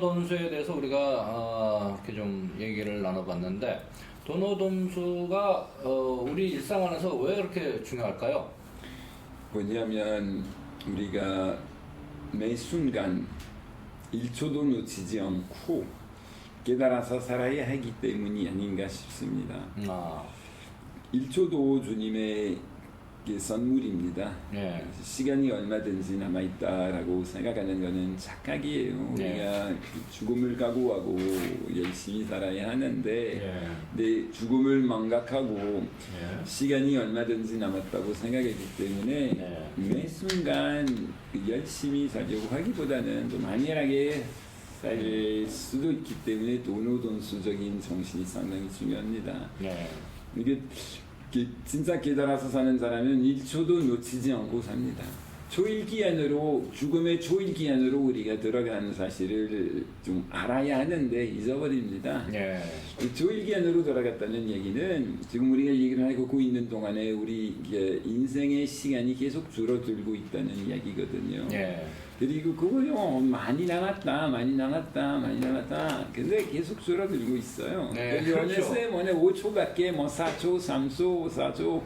도노돈수에 대해서 우리가 이렇게 좀 얘기를 나눠봤는데 도노돈수가 우리 일상 안에서 왜 그렇게 중요할까요? 뭐냐면 우리가 매 순간 1초도 놓치지 않고 깨달아서 살아야 하기 때문이 아닌가 싶습니다. 1초도 주님의 선물입니다. 예. 시간이 얼마든지 남아있다라고 생각하는 것은 착각이에요. 예. 우리가 죽음을 각오하고 열심히 살아야 하는데 예. 내 죽음을 망각하고 예. 시간이 얼마든지 남았다고 생각했기 때문에 예. 매 순간 열심히 살려고 하기보다는 좀 안일하게 살 수도 있기 때문에 도노돈수적인 정신이 상당히 중요합니다. 예. 이게 진짜 깨달아서 사는 사람은 1초도 놓치지 않고 삽니다. 초일기한으로 죽음의 초일기한으로 우리가 들어가는 사실을 좀 알아야 하는데 잊어버립니다. 예. 초일기한으로 들어갔다는 얘기는 지금 우리가 얘기를 하고 있는 동안에 우리 인생의 시간이 계속 줄어들고 있다는 이야기거든요. 예. 그리고 그거요 많이 남았다. 근데 계속 줄어들고 있어요. 네, 어느새 뭐네 5초밖에 뭐 4초, 3초, 4초,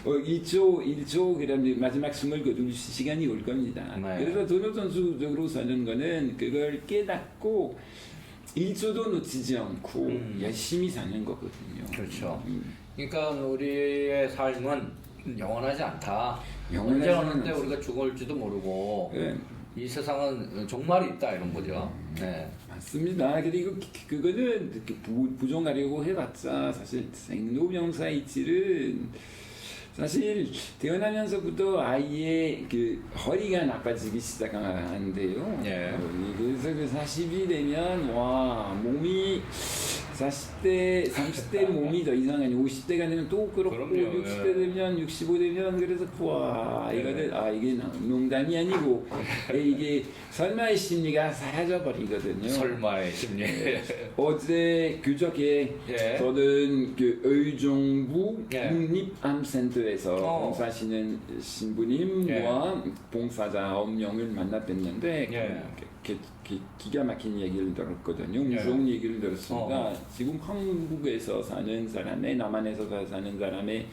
2초, 1초 그다음에 마지막 숨을 거둘 시간이 올 겁니다. 네. 그래서 도노돈수적으로 사는 거는 그걸 깨닫고 1초도 놓치지 않고 열심히 사는 거거든요. 그렇죠. 그러니까 우리의 삶은 영원하지 않다. 영원하지 언제 어느 때 않죠. 우리가 죽을지도 모르고 네. 이 세상은 종말이 있다 이런 거죠. 네. 맞습니다. 그리고 그거는 이렇게 부정하려고 해봤자 사실 생로병사 이치는 사실 태어나면서부터 아이의 그 허리가 나빠지기 시작하는데요. 예. 그래서 그 40이 되면 와 몸이 40대, 30대 몸이 더 이상 아니고 50대가 되면 또 그렇고 그럼요. 60대 되면 65 되면 그래서 와 이거는 이게 농담이 아니고 이게 설마의 심리가 사라져 버리거든요. 설마의 심리. 어제 그저께 예. 저는 그 의정부 예. 국립암센터에서 봉사하시는 신부님과 봉사자 9명을 만나 뵀는데 예. 기가 막힌 얘기를 들었거든요. 무서운 얘기를 들었습니다. 지금 한국에서 사는 사람의 남한에서 사는 사람의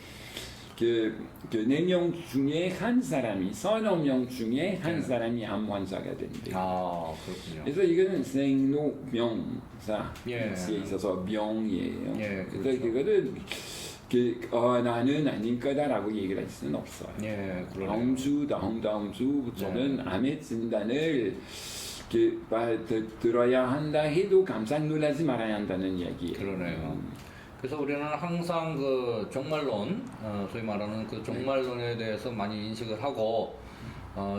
그 4명 중에 한 사람이 30명 중에 한 사람이 암 환자가 된대요. 그렇군요. 그래서 이거는 생로병사 예. 에 있어서 병이에요. 예, 그래서 그렇죠. 그거는 나는 아닐 거다라고 얘기를 할 수는 없어요. 예, 그러네요. 다음 주, 다음 주부터는 암의 진단을 들어야 한다 해도 깜짝 놀라지 말아야 한다는 이야기예요. 그러네요. 그래서 우리는 항상 그 종말론, 소위 말하는 그 종말론에 대해서 많이 인식을 하고,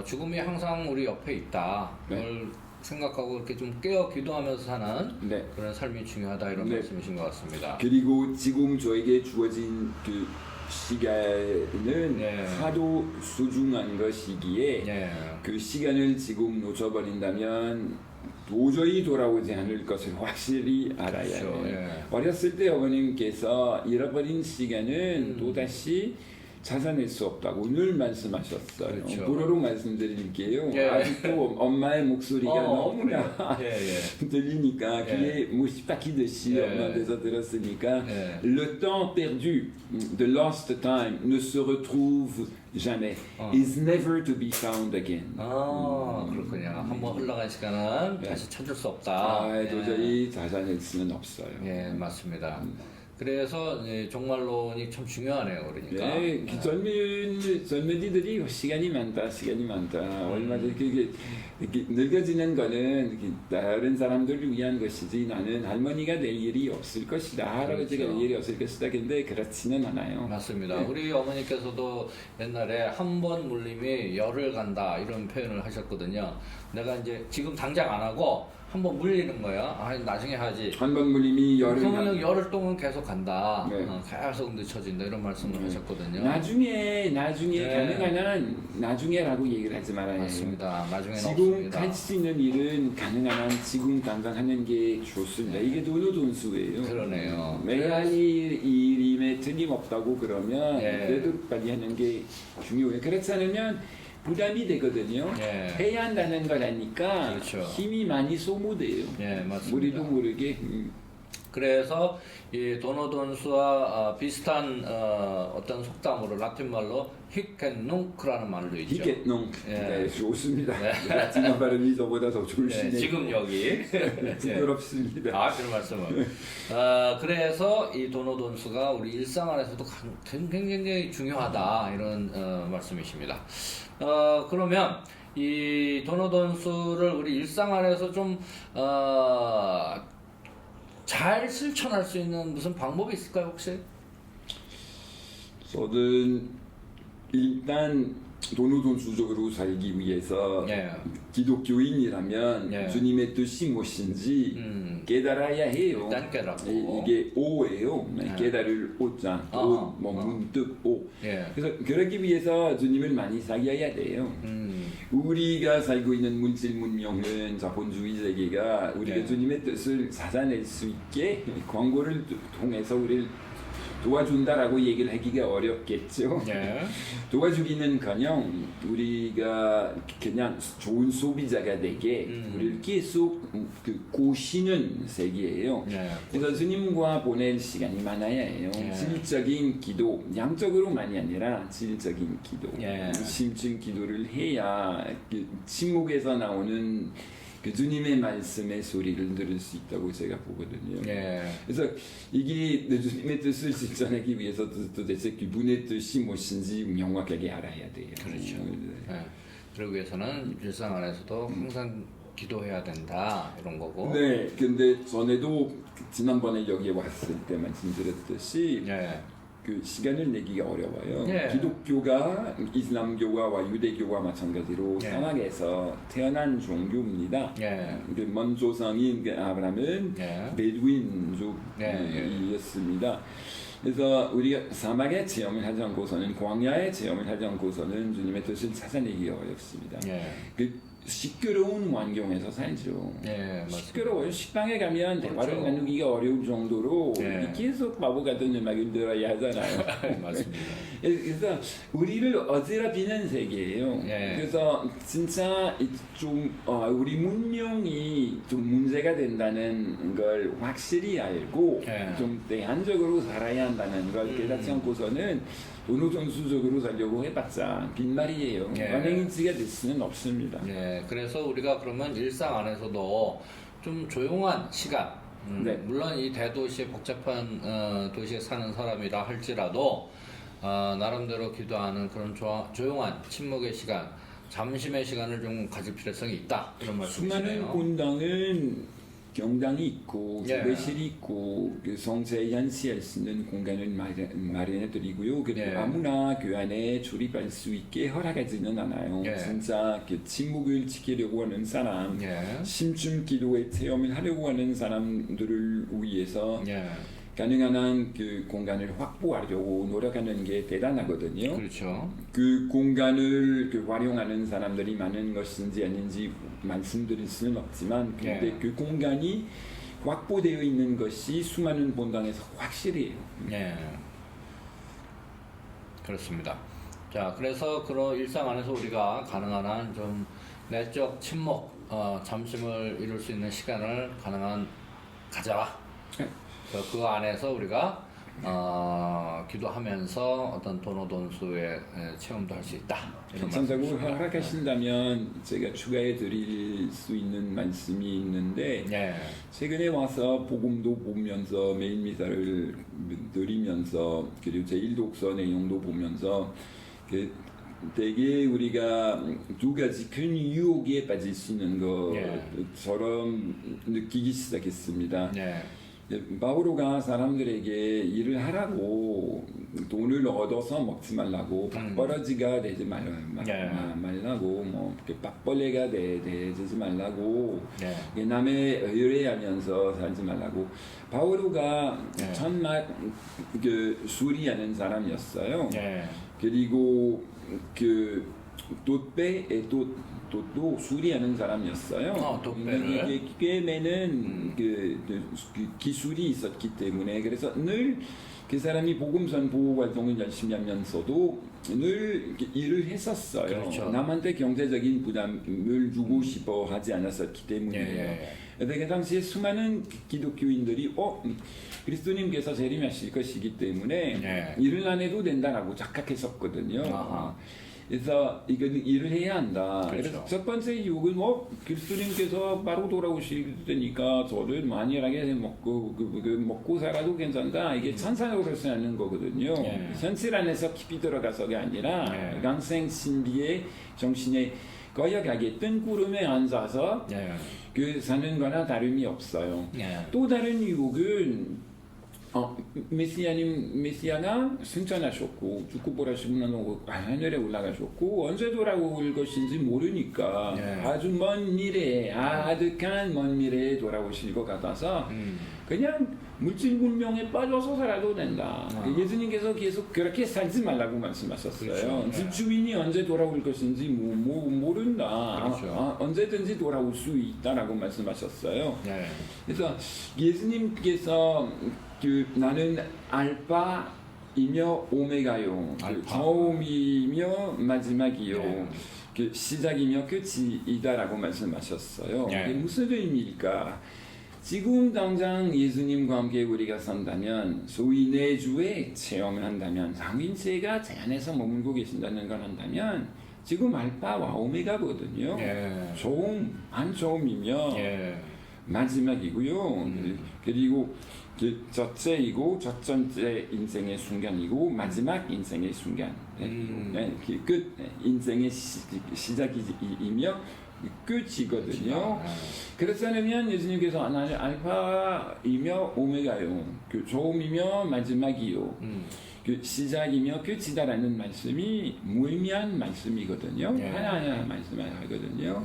죽음이 항상 우리 옆에 있다. 그걸 생각하고 이렇게 좀 깨어 기도하면서 사는 그런 삶이 중요하다 이런 말씀이신 것 같습니다. 그리고 지금 저에게 주어진 그 시간은 하도 소중한 것이기에 그 시간을 지금 놓쳐버린다면 도저히 돌아오지 않을 것을 확실히 알아야 해요. 어렸을 때 어머님께서 잃어버린 시간은 또다시 찾아낼 수 없다고 늘 말씀하셨어요. 불어로 말씀드릴게요. 아직도 엄마의 목소리가 너무나 들리니까 귀에 못이 박히듯이 엄마한테서 들었으니까 Le temps perdu, the lost time, ne se retrouve jamais, is never to be found again. 그렇군요. 한번 흘러간 시간은 다시 찾을 수 없다. 도저히 찾아낼 수는 없어요. 예, 맞습니다. 그래서 종말론이 참 중요하네요. 그러니까. 젊은이들이 시간이 많다. 얼마든지 이렇게 늙어지는 거는 다른 사람들을 위한 것이지 나는 할머니가 될 일이 없을 것이다. 할아버지가 될 일이 없을 것이다. 근데 그렇지는 않아요. 맞습니다. 우리 어머니께서도 옛날에 한 번 물림이 열을 간다 이런 표현을 하셨거든요. 내가 이제 지금 당장 안 하고 한번 물리는 거야. 나중에 하지. 한 번 물림이 열을 그러면 열흘 동안 계속 간다. 계속 늦춰진다 이런 말씀을 하셨거든요. 나중에 가능한 한 나중에라고 얘기를 하지 말아야 해요. 맞습니다. 나중에는 지금 없습니다. 할 수 있는 일은 가능한 한 지금 당장 하는 게 좋습니다. 이게 도노돈수예요. 그러네요. 매일 할 일임에 틀림없다고 그러면 그래도 빨리 하는 게 중요해요. 그렇지 않으면 부담이 되거든요. 예. 해야 한다는 걸 하니까 그렇죠. 힘이 많이 소모돼요. 예, 맞습니다. 우리도 모르게. 그래서 이 도노돈수와 비슷한 어떤 속담으로 라틴 말로 히켄농크라는 말도 있죠. 히켓농. 예. 네, 좋습니다. 라틴어 발음이 저보다 더 좋으시네요. 지금 여기 부끄럽습니다. 그런 말씀을. 그래서 이 도노돈수가 우리 일상 안에서도 굉장히 중요하다 이런 말씀이십니다. 그러면 이 도노돈수를 우리 일상 안에서 좀 잘 실천할 수 있는 무슨 방법이 있을까요, 혹시? 저는 일단 도노돈수적으로 살기 위해서 예. 기독교인이라면 예. 주님의 뜻이 무엇인지 깨달아야 해요. 일단 깨닫고. 이게 오예요. 예. 깨달을 오자, 문득 오. 예. 그래서 그러기 위해서 주님을 많이 사귀어야 돼요. 우리가 살고 있는 물질 문명은 자본주의 세계가 우리가 예. 주님의 뜻을 찾아낼 수 있게 광고를 통해서 우리를 도와준다라고 얘기를 하기가 어렵겠죠. 예. 도와주기는커녕 우리가 그냥 좋은 소비자가 되게 우리를 계속 꼬시는 세계예요. 예. 그래서 주님과 보낼 시간이 많아야 해요. 예. 질적인 기도, 양적으로만이 아니라 질적인 기도, 예. 심층 기도를 해야 그 침묵에서 나오는 그 주님의 말씀의 소리를 들을 수 있다고 제가 보거든요. 예. 그래서 이게 주님의 뜻을 실천하기 위해서 도대체 그분의 뜻이 무엇인지 명확하게 알아야 돼요. 그렇죠. 예. 그러기 위해서는 일상 안에서도 항상 기도해야 된다 이런 거고. 네, 근데 전에도 지난번에 여기에 왔을 때 말씀드렸듯이 예. 그 시간을 내기가 어려워요. 예. 기독교가 이슬람교와 유대교와 마찬가지로 예. 사막에서 태어난 종교입니다. 예. 먼 조상인 아브라함은 예. 베두인족이었습니다. 그래서 우리가 사막의 체험을 하지 않고서는 광야의 체험을 하지 않고서는 주님의 뜻을 찾아내기가 어렵습니다. 예. 그 시끄러운 환경에서 살죠. 예, 맞습니다. 시끄러워요. 식당에 가면 그렇죠. 대화를 나누기가 어려울 정도로 예. 계속 바보 같은 음악을 들어야 하잖아요. 맞습니다. 그래서 우리를 어지럽히는 세계예요. 예. 그래서 진짜 좀 우리 문명이 좀 문제가 된다는 걸 확실히 알고 예. 좀 대안적으로 살아야 한다는 걸 깨닫지 않고서는 도노돈수적으로 살려고 해봤자 빈말이에요. 예. 완행인지가 될 수는 없습니다. 네, 그래서 우리가 그러면 일상 안에서도 좀 조용한 시간, 네. 물론 이 대도시의 복잡한 도시에 사는 사람이라 할지라도 나름대로 기도하는 그런 조용한 침묵의 시간, 잠심의 시간을 좀 가질 필요성이 있다 이런 수많은 말씀이시네요. 본당은 경당이 있고 예. 교배실이 있고 그 성세에 연시할 수 있는 공간을 마련해 드리고요. 그리고 예. 아무나 그 안에 출입할 수 있게 허락하지는 않아요. 예. 진짜 그 침묵을 지키려고 하는 사람, 예. 심층 기도의 체험을 하려고 하는 사람들을 위해서 예. 가능한 한 그 공간을 확보하려고 노력하는 게 대단하거든요. 그렇죠. 그 공간을 활용하는 사람들이 많은 것인지 아닌지 말씀드릴 수는 없지만 근데 예. 그 공간이 확보되어 있는 것이 수많은 본당에서 확실해요. 예. 그렇습니다. 자, 그래서 그런 일상 안에서 우리가 가능한 한 좀 내적 침묵, 잠심을 이룰 수 있는 시간을 가능한 가져라. 그 안에서 우리가 기도하면서 어떤 도노돈수의 체험도 할 수 있다. 이런 괜찮다고 말씀이십니다. 허락하신다면 제가 추가해 드릴 수 있는 말씀이 있는데 예. 최근에 와서 복음도 보면서 매일 미사를 드리면서 그리고 제1독서 내용도 보면서 되게 우리가 두 가지 큰 유혹에 빠질 수 있는 것처럼 느끼기 시작했습니다. 예. 바오로가 사람들에게 일을 하라고 돈을 얻어서 먹지 말라고 밥벌어지가 되지 말라고 뭐 밥벌레가 되지 말라고 예. 남의 의뢰하면서 살지 말라고 바오로가 예. 정말 그 수리하는 사람이었어요. 예. 그리고 그 돛배 돛도 수리하는 사람이었어요. 돛배를. 꿰매는 그 기술이 있었기 때문에 그래서 늘 그 사람이 복음 선포 활동을 열심히 하면서도 늘 일을 했었어요. 그렇죠. 남한테 경제적인 부담을 주고 싶어 하지 않았었기 때문이에요. 그 당시에 수많은 기독교인들이 그리스도님께서 재림하실 것이기 때문에 일을 안 해도 된다라고 착각했었거든요. 그래서 이거는 일을 해야 한다. 그렇죠. 그래서 첫 번째 유혹은 그리스도님께서 바로 돌아오실 테니까 저를 만일하게 먹고 살아도 괜찮다. 이게 천사로서 하는 거거든요. 현실 안에서 깊이 들어가서가 아니라 강생 신비의 정신에 거역하게 뜬 구름에 앉아서 그 사는 거나 다름이 없어요. 또 다른 유혹은 메시아가 승천하셨고 죽고 부활하시고 나서 하늘에 올라가셨고 언제 돌아올 것인지 모르니까 아주 먼 미래에 아득한 먼 미래에 돌아오실 것 같아서 그냥 물질 문명에 빠져서 살아도 된다. 예수님께서 계속 그렇게 살지 말라고 말씀하셨어요. 그렇죠. 집주인이 언제 돌아올 것인지 모른다. 그렇죠. 언제든지 돌아올 수 있다라고 말씀하셨어요. 그래서 예수님께서 나는 알파이며 오메가요. 처음이며 마지막이요. 시작이며 끝이다라고 말씀하셨어요. 이게 무슨 의미일까? 지금 당장 예수님과 함께 우리가 산다면 소위 내주에 체험을 한다면 장인체가 제 안에서 머물고 계신다는 걸 한다면 지금 알파와 오메가거든요. 처음이며 마지막이고요. 그리고 첫째이고 첫 번째 인생의 순간이고 마지막 인생의 순간. 끝 인생의 시작이며 끝이거든요. 그렇다면 예수님께서 나는 알파이며 오메가요. 처음이며 마지막이요. 시작이며 끝이다라는 말씀이 무의미한 말씀이거든요. 하나하나 말씀하거든요.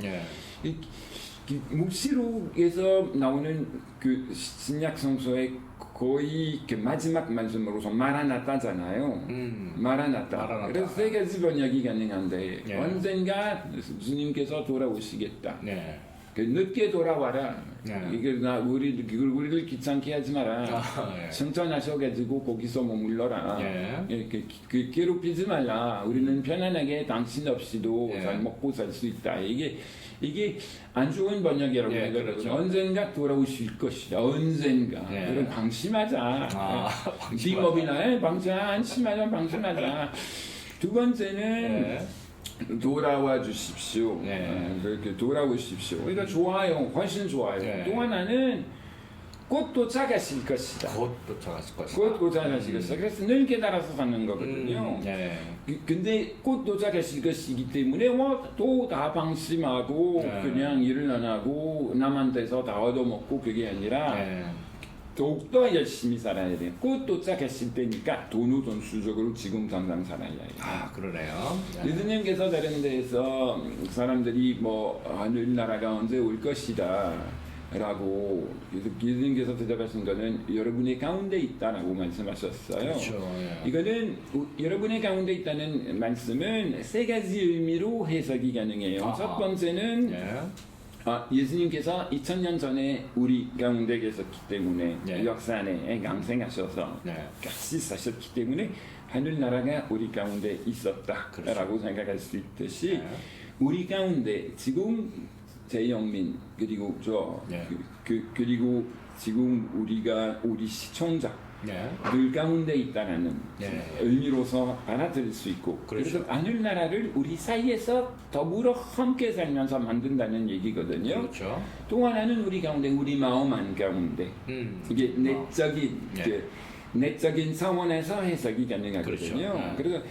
묵시록에서 나오는 그 신약 성서의 거의 그 마지막 말씀으로서 마라나타잖아요. 마라나타. 그래서 세 가지 번역이 가능한데 언젠가 주님께서 돌아오시겠다. 늦게 돌아와라. 우리를 귀찮게 하지 마라. 승천하셔가지고 거기서 머물러라. 괴롭히지 말라. 우리는 편안하게 당신 없이도 잘 먹고 살 수 있다. 이게 안 좋은 번역이라고 그렇죠. 언젠가 돌아오실 것이다. 언젠가. 그럼 방심하자. 비법이나 방심하자. 두 번째는 돌아와 주십시오. 그렇게 돌아오십시오. 그러니까 좋아요. 훨씬 좋아요. 또 하나는 곧 도착하실 것이다. 곧 도착하실 것이다. 그래서 늘 깨달아서 사는 거거든요. 근데 곧 도착하실 것이기 때문에 또 다 방심하고 그냥 일을 안 하고 남한테서 다 얻어먹고 그게 아니라 더욱더 열심히 살아야 돼요. 곧 도착했을 때니까 돈수적으로 지금 당장 살아야 해요. 그러네요. 예수님께서 다른 데에서 사람들이 하늘나라가 언제 올 것이다 라고 예수님께서 대답하신 거는 여러분의 가운데 있다라고 말씀하셨어요. 그렇죠. 이거는 여러분의 가운데 있다는 말씀은 세 가지 의미로 해석이 가능해요. 첫 번째는 예수님께서 2000년 전에 우리 가운데 계셨기 때문에 역사 안에 강생하셔서 같이 사셨기 때문에 하늘나라가 우리 가운데 있었다라고 생각할 수 있듯이 우리 가운데 지금 재영민 그리고 그리고 지금 우리 시청자 늘 가운데 있다라는 의미로서 알아들을 수 있고 그래서 하늘나라를 우리 사이에서 더불어 함께 살면서 만든다는 얘기거든요. 또 하나는 우리 가운데 우리 마음 한가운데 이게 내적인 차원에서 해석이 가능하거든요. 그래서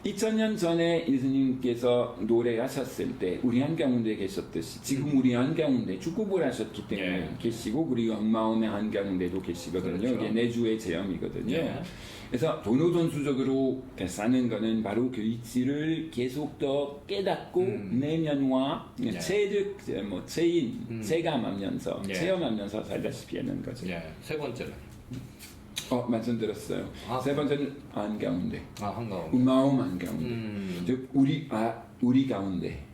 2000년 전에 예수님께서 노래하셨을 때 우리 한가운데 계셨듯이 지금 우리 한가운데 축복을 하셨기 때문에 계시고 그리고 마음의 한가운데도 계시거든요. 이게 내주의 체험이거든요. 그래서 돈수적으로 사는 거는 바로 그 이치를 계속 더 깨닫고 내면과 체감하면서 체험하면서 살다시피 하는 거죠. 세 번째는? 말씀드렸어요. 세 번째는 한가운데. 한가운데. 마음 한가운데. 우리 우리 가운데.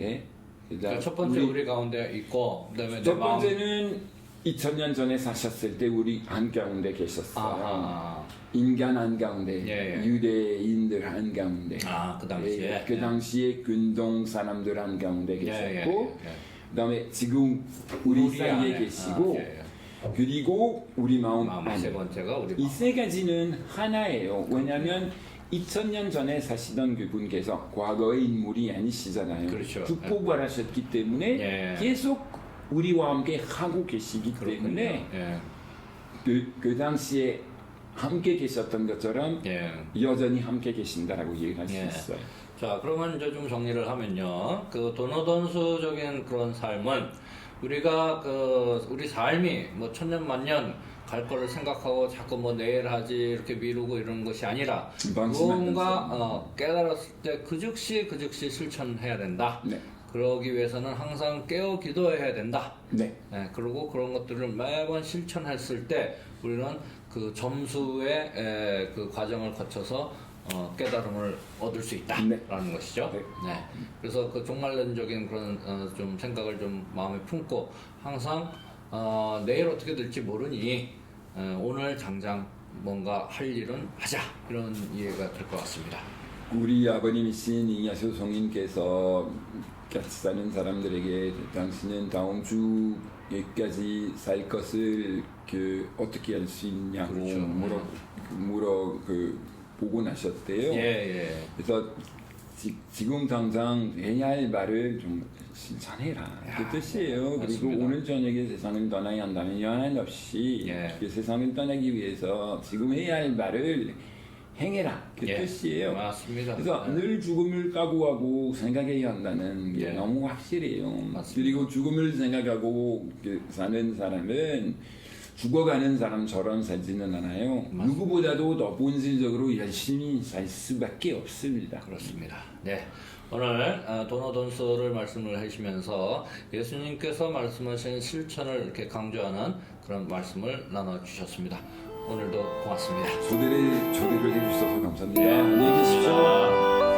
예? 그러니까 첫 번째 우리 가운데 있고, 그다음에 첫 번째는 2000년 전에 사셨을 때 우리 한가운데 계셨어요. 아하. 인간 한가운데, 예, 예. 유대인들 한가운데, 그 당시에 그 당시에 근동 사람들 한가운데 계셨고, 그다음에 지금 우리 사이에 안에. 계시고, 그리고 우리 마음 세 번째가 우리 이 세 가지는 하나예요. 왜냐하면 2000년 전에 사시던 그분께서 과거의 인물이 아니시잖아요. 그렇죠. 축복받으셨기 때문에 계속 우리와 함께 하고 계시기 때문에 그 당시에 함께 계셨던 것처럼 여전히 함께 계신다라고 얘기할 수 있어요. 자, 그러면 이제 좀 정리를 하면요. 그 도노돈수적인 그런 삶은 우리가 우리 삶이 뭐 천년 만년 갈 거를 생각하고 자꾸 뭐 내일 하지 이렇게 미루고 이러는 것이 아니라 무언가 깨달았을 때 그 즉시 실천해야 된다. 네. 그러기 위해서는 항상 깨어 기도해야 된다. 네. 그리고 그런 것들을 매번 실천했을 때 우리는 그 점수의 그 과정을 거쳐서 깨달음을 얻을 수 있다라는 것이죠. 네. 그래서 그 종말론적인 그런 좀 생각을 좀 마음에 품고 항상 내일 어떻게 될지 모르니 오늘 당장 뭔가 할 일은 하자 이런 이해가 될 것 같습니다. 우리 아버님이신 이냐수 성인께서 같이 사는 사람들에게 당신은 다음 주에까지 살 것을 어떻게 할 수 있냐고 보고 나셨대요. 그래서 지금 당장 해야 할 말을 좀 실천해라 그 뜻이에요. 맞습니다. 그리고 오늘 저녁에 세상을 떠나야 한다면 연한 없이 그 세상을 떠나기 위해서 지금 해야 할 말을 행해라 그 뜻이에요. 맞습니다. 그래서 늘 죽음을 각오하고 생각해야 한다는 게 너무 확실해요. 맞습니다. 그리고 죽음을 생각하고 사는 사람은 죽어가는 사람처럼 살지는 않아요. 맞습니다. 누구보다도 더 본질적으로 열심히 살 수밖에 없습니다. 그렇습니다. 네. 오늘 도노돈수를 말씀을 하시면서 예수님께서 말씀하신 실천을 이렇게 강조하는 그런 말씀을 나눠주셨습니다. 오늘도 고맙습니다. 초대를 해주셔서 감사합니다. 안녕히 계십시오.